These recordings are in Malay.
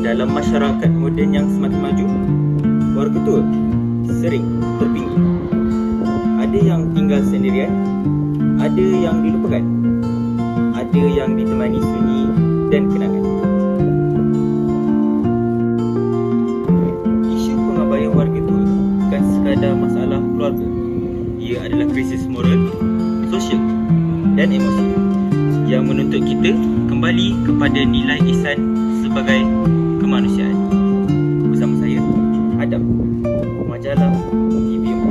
dalam masyarakat moden yang semakin maju, warga tua sering terpinggir. Ada yang tinggal sendirian, ada yang dilupakan, ada yang ditemani sunyi dan kenangan. Isu pengabaian warga tua bukan sekadar masalah keluarga. Ia adalah krisis moral, sosial dan emosi yang menuntut kita kembali kepada nilai ihsan sebagai kemanusiaan. Bersama saya, Adam, majalah TV4.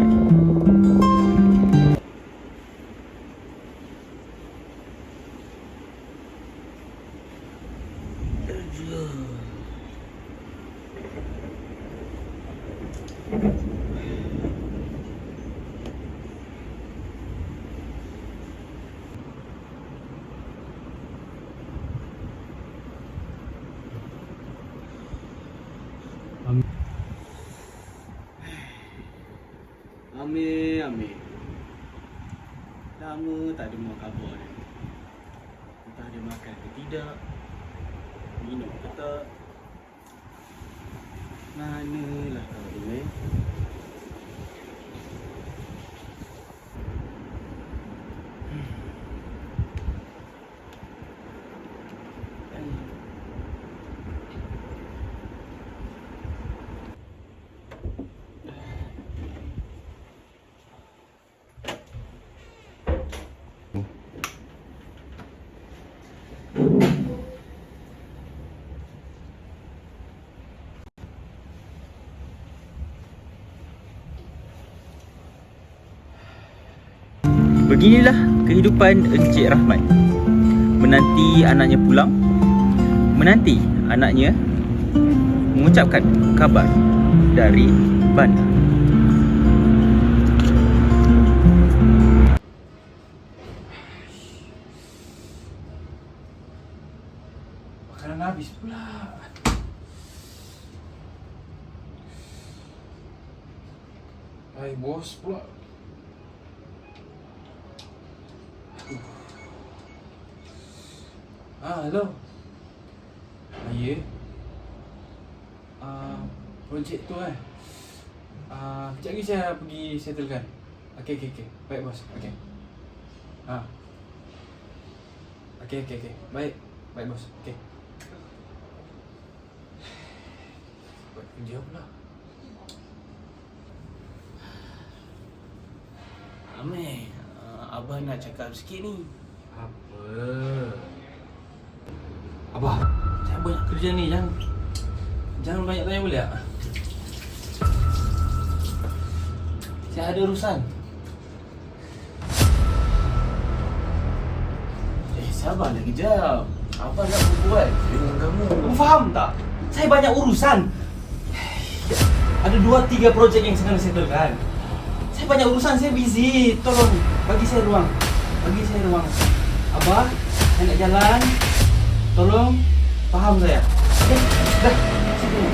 Amir. Lama tak ada dengar khabar dia. Entah dia makan ke tidak, minum ke tak. Manalah kau Amir. Beginilah kehidupan Encik Rahman, menanti anaknya pulang, menanti anaknya mengucapkan kabar dari bandar. Makanan habis pula. Hai bos pula. Hello. Ya. Projek tu kejap lagi saya pergi settlekan. Okey. Baik bos. Okey. Okey. Baik bos. Okey. Buat kerja pula. Amir, abah nak cakap sikit ni. Apa? Abah, saya banyak kerja ni, jangan banyak tanya boleh tak? Saya ada urusan. Sabarlah kejap. Abah nak berbual dengan kamu. Kamu faham tak? Saya banyak urusan. Ada 2-3 projek yang sedang settlekan. Saya banyak urusan, saya busy. Tolong bagi saya ruang. Abah, saya nak jalan. Tolong faham saya. Okey, dah. Sini.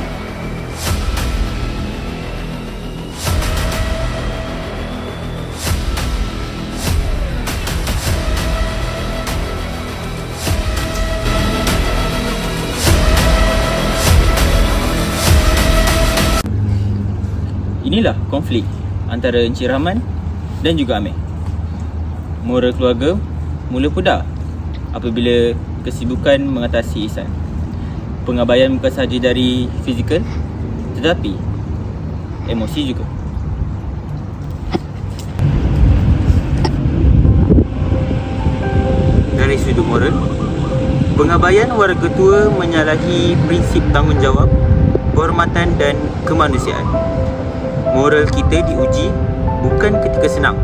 Inilah konflik antara Encik Rahman dan juga Amir. Moral keluarga mula pudar apabila kesibukan mengatasi ihsan. Pengabaian bukan sahaja dari fizikal, tetapi emosi juga. Dari sudut moral, pengabaian warga tua menyalahi prinsip tanggungjawab, kehormatan dan kemanusiaan. Moral kita diuji bukan ketika senang,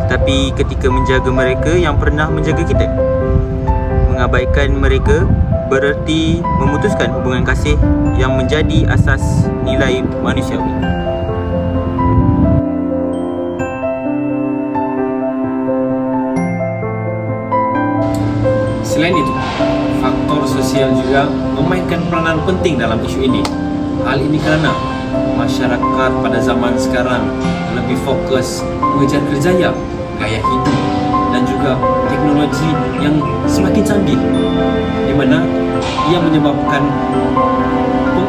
tapi ketika menjaga mereka yang pernah menjaga kita. Mengabaikan mereka bererti memutuskan hubungan kasih yang menjadi asas nilai manusiawi. Selain itu, faktor sosial juga memainkan peranan penting dalam isu ini. Hal ini kerana masyarakat pada zaman sekarang lebih fokus mengejar kerjaya, gaya hidup dan juga teknologi yang semakin canggih, di mana ia menyebabkan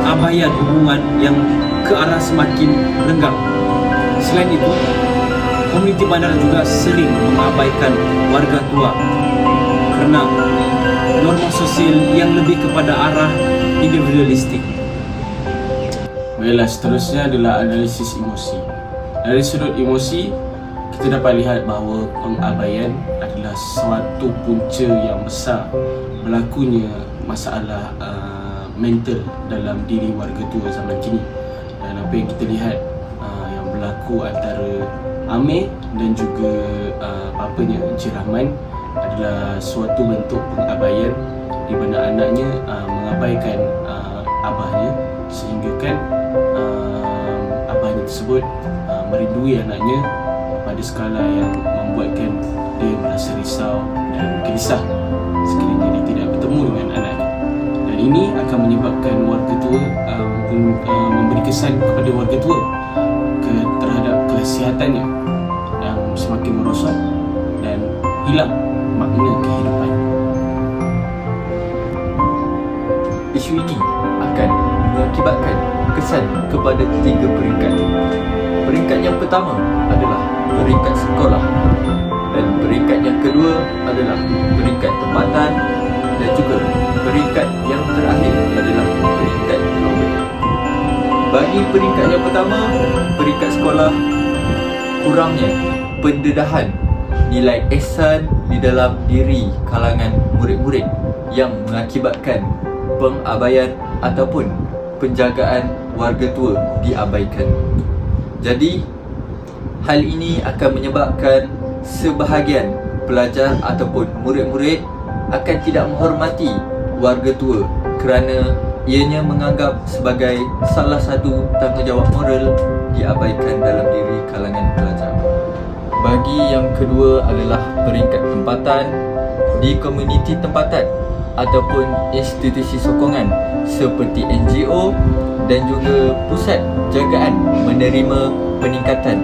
pengabaian hubungan yang ke arah semakin renggang. Selain itu, komuniti bandar juga sering mengabaikan warga tua kerana norma sosial yang lebih kepada arah individualistik. Baiklah, seterusnya adalah analisis emosi. Dari sudut emosi, kita dapat lihat bahawa pengabaian adalah suatu punca yang besar berlakunya masalah mental dalam diri warga tua zaman kini. Dan apa yang kita lihat yang berlaku antara Amir dan juga papanya Encik Rahman adalah suatu bentuk pengabaian di mana anaknya mengabaikan abahnya, sehingga kan abahnya tersebut merindui anaknya pada skala yang membuatkan dia merasa risau dan gelisah sekiranya dia tidak bertemu dengan anaknya. Dan ini akan menyebabkan warga tua memberi kesan kepada warga tua terhadap kesihatannya yang semakin merosot dan hilang makna kehidupan. Isu ini akan mengakibatkan kesan kepada 3 peringkat. Peringkat yang pertama adalah peringkat sekolah, dan peringkat yang kedua adalah peringkat tempatan, dan juga peringkat yang terakhir adalah peringkat global. Bagi peringkat yang pertama, peringkat sekolah, kurangnya pendedahan nilai ihsan di dalam diri kalangan murid-murid yang mengakibatkan pengabaian ataupun penjagaan warga tua diabaikan. Jadi, hal ini akan menyebabkan sebahagian pelajar ataupun murid-murid akan tidak menghormati warga tua kerana ianya menganggap sebagai salah satu tanggungjawab moral diabaikan dalam diri kalangan pelajar. Bagi yang kedua adalah peringkat tempatan. Di komuniti tempatan ataupun institusi sokongan seperti NGO dan juga pusat jagaan menerima peningkatan,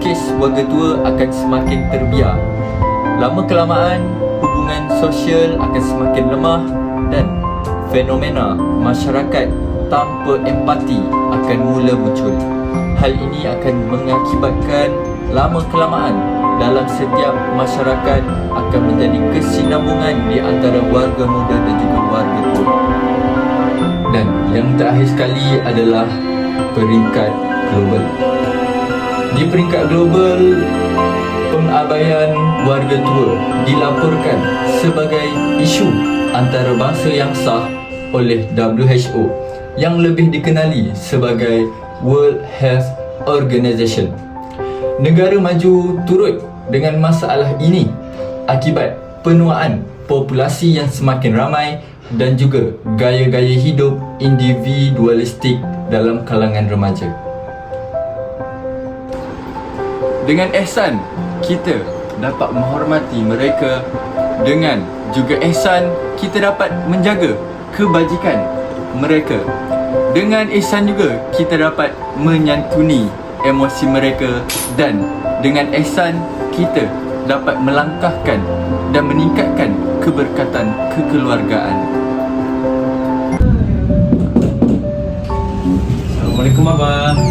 kes warga tua akan semakin terbiar. Lama kelamaan, hubungan sosial akan semakin lemah dan fenomena masyarakat tanpa empati akan mula muncul. Hal ini akan mengakibatkan lama kelamaan dalam setiap masyarakat akan menjadi kesinambungan di antara warga muda dan juga warga tua. Dan yang terakhir sekali adalah peringkat global. Di peringkat global, pengabaian warga tua dilaporkan sebagai isu antarabangsa yang sah oleh WHO yang lebih dikenali sebagai World Health Organization. Negara maju turut dengan masalah ini akibat penuaan populasi yang semakin ramai dan juga gaya-gaya hidup individualistik dalam kalangan remaja. Dengan ihsan, kita dapat menghormati mereka. Dengan juga ihsan, kita dapat menjaga kebajikan mereka. Dengan ihsan juga, kita dapat menyantuni emosi mereka, dan dengan ihsan kita dapat melangkahkan dan meningkatkan keberkatan kekeluargaan. Assalamualaikum abang.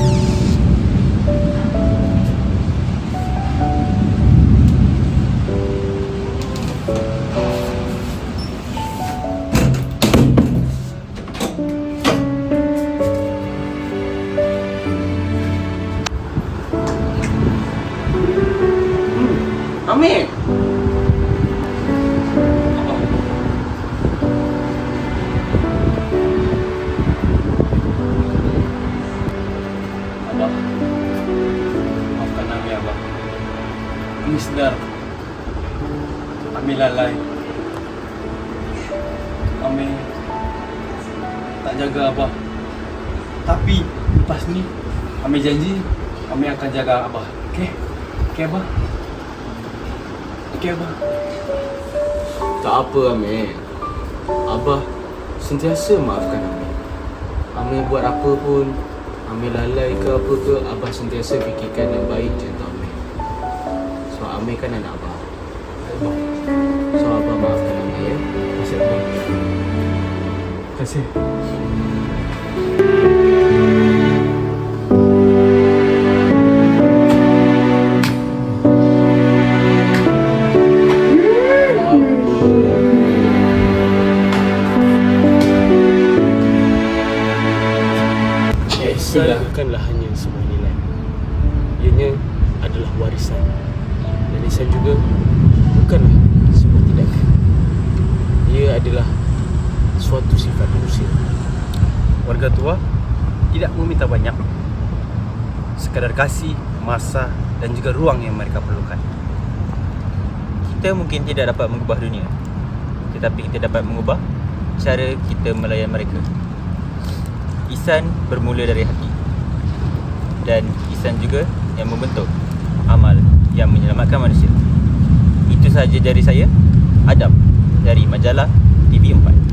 Amir, Abah, maafkan Ami abah. Ami sedar Ami lalai. Ami tak jaga abah. Tapi lepas ni Ami janji Ami akan jaga abah. Okey? Okey abah? Okey abah? Tak apa Amir, Abah sentiasa maafkan Amir. Amir buat apa pun, Amir lalai ke apa ke, Abah sentiasa fikirkan yang baik je untuk Amir. So Amir kan anak Abah. So Abah maafkan Amir ya. Terima kasih abah. Terima kasih. Ihsan bukanlah hanya sebuah nilai. Ianya adalah warisan. Dan ihsan juga bukanlah sebuah tindakan. Ia adalah suatu sifat manusia. Warga tua tidak meminta banyak, sekadar kasih, masa dan juga ruang yang mereka perlukan. Kita mungkin tidak dapat mengubah dunia, tetapi kita dapat mengubah cara kita melayan mereka. Ihsan bermula dari hati, dan ihsan juga yang membentuk amal yang menyelamatkan manusia. Itu sahaja dari saya, Adam, dari majalah TV4.